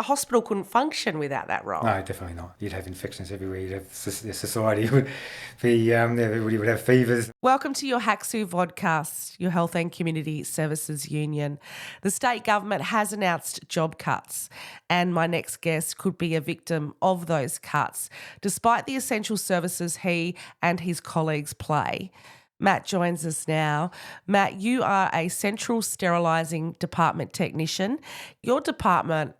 A hospital couldn't function without that role. No, definitely not. You'd have infections everywhere. You'd have society would be everybody would have fevers. Welcome to your HACSU vodcast, your Health and Community Services Union. The state government has announced job cuts, and my next guest could be a victim of those cuts, despite the essential services he and his colleagues play. Matt joins us now. Matt, you are a central sterilising department technician. Your department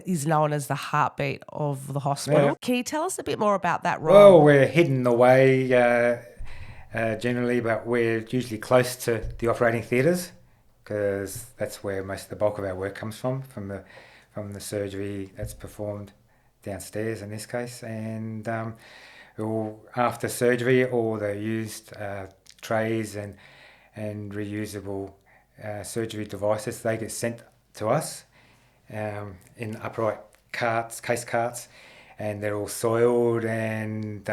is known as the heartbeat of the hospital. Yeah. Can you tell us a bit more about that role? Well, we're hidden away generally, but we're usually close to the operating theatres because that's where most of the bulk of our work comes from the surgery that's performed downstairs in this case. And after surgery, all the used trays and reusable surgery devices, they get sent to us in upright carts, case carts, and they're all soiled and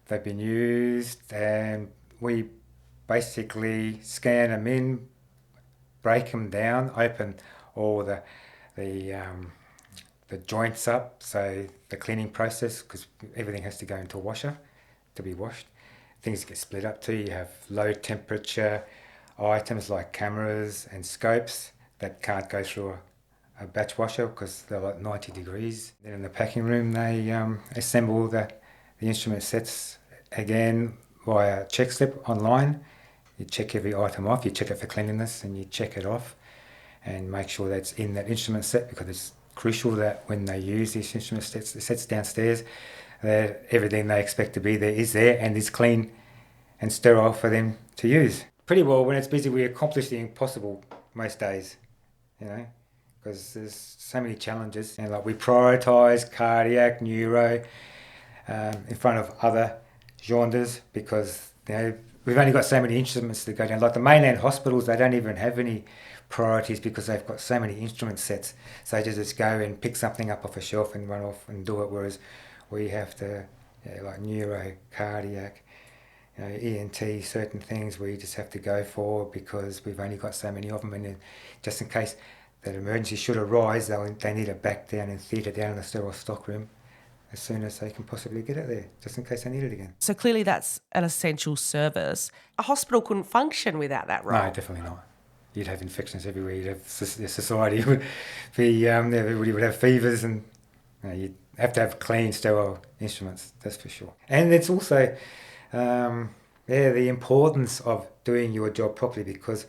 they've been used, and we basically scan them in, break them down, open all the joints up, so the cleaning process, because everything has to go into a washer to be washed. Things get split up too. You have low temperature items like cameras and scopes that can't go through a batch washer because they're like 90 degrees. Then in the packing room, they assemble the instrument sets again via check slip online. You check every item off, you check it for cleanliness, and you check it off and make sure that's in that instrument set, because it's crucial that when they use these instrument sets downstairs, that everything they expect to be there is there and is clean and sterile for them to use. Pretty well, when it's busy, we accomplish the impossible most days, because there's so many challenges. And like we prioritise cardiac, neuro in front of other genres, because we've only got so many instruments to go down. Like the mainland hospitals, they don't even have any priorities because they've got so many instrument sets. So they just go and pick something up off a shelf and run off and do it, whereas we have to, like neuro, cardiac, ENT, certain things we just have to go for because we've only got so many of them, and then just in case that emergency should arise, they need it back down in theatre, down in the sterile stock room, as soon as they can possibly get it there, just in case they need it again. So clearly that's an essential service. A hospital couldn't function without that role. No, definitely not. You'd have infections everywhere. You'd have society would be everybody would have fevers, and you'd have to have clean, sterile instruments. That's for sure. And it's also the importance of doing your job properly, because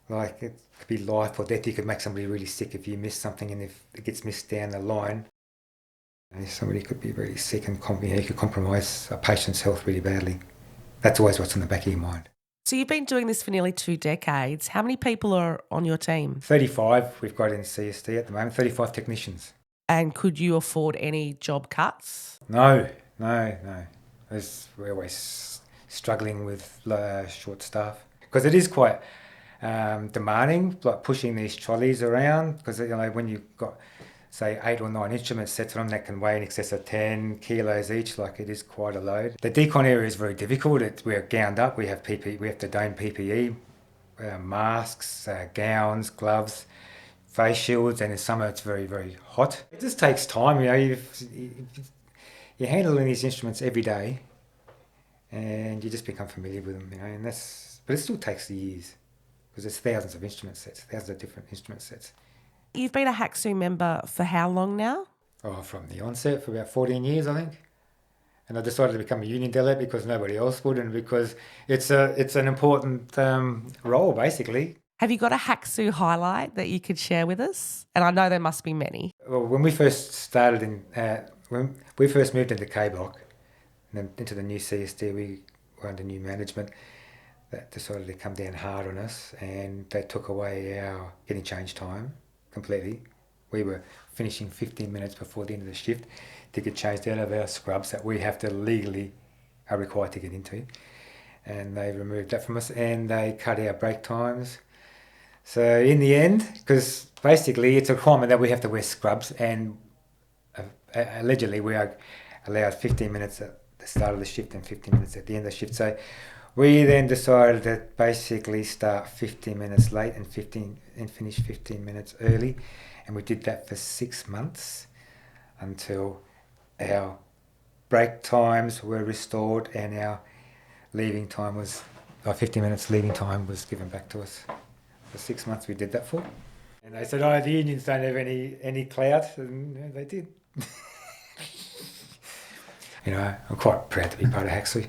like it could be life or death. You could make somebody really sick if you miss something, and if it gets missed down the line, somebody could be really sick and you could compromise a patient's health really badly. That's always what's in the back of your mind. So you've been doing this for nearly 2 decades. How many people are on your team? 35 we've got in CSD at the moment, 35 technicians. And could you afford any job cuts? No. We're always struggling with short staff, because it is quite demanding, like pushing these trolleys around, because when you've got say 8 or 9 instrument sets on them that can weigh in excess of 10 kilos each, like it is quite a load. The decon area is very difficult. We're gowned up, we have PPE, we have to don PPE, masks, gowns, gloves, face shields, and in summer it's very, very hot. It just takes time, you're handling these instruments every day and you just become familiar with them, but it still takes years, because there's thousands of instrument sets, thousands of different instrument sets. You've been a HACSU member for how long now? From the onset, for about 14 years, I think. And I decided to become a union delegate because nobody else would, and because it's an important role, basically. Have you got a HACSU highlight that you could share with us? And I know there must be many. Well, when we first started when we first moved into K Block, and then into the new CSD, we were under new management that decided to come down hard on us, and they took away our getting change time completely. We were finishing 15 minutes before the end of the shift to get changed out of our scrubs that we have to legally are required to get into, and they removed that from us, and they cut our break times. So in the end, because basically it's a requirement that we have to wear scrubs, and allegedly we are allowed 15 minutes at the start of the shift and 15 minutes at the end of the shift. So we then decided to basically start 15 minutes late and finish 15 minutes early, And we did that for 6 months until our break times were restored and our 50 minutes leaving time was given back to us. For 6 months we did that for. And they said, the unions don't have any clout, and they did. I'm quite proud to be part of HACSU.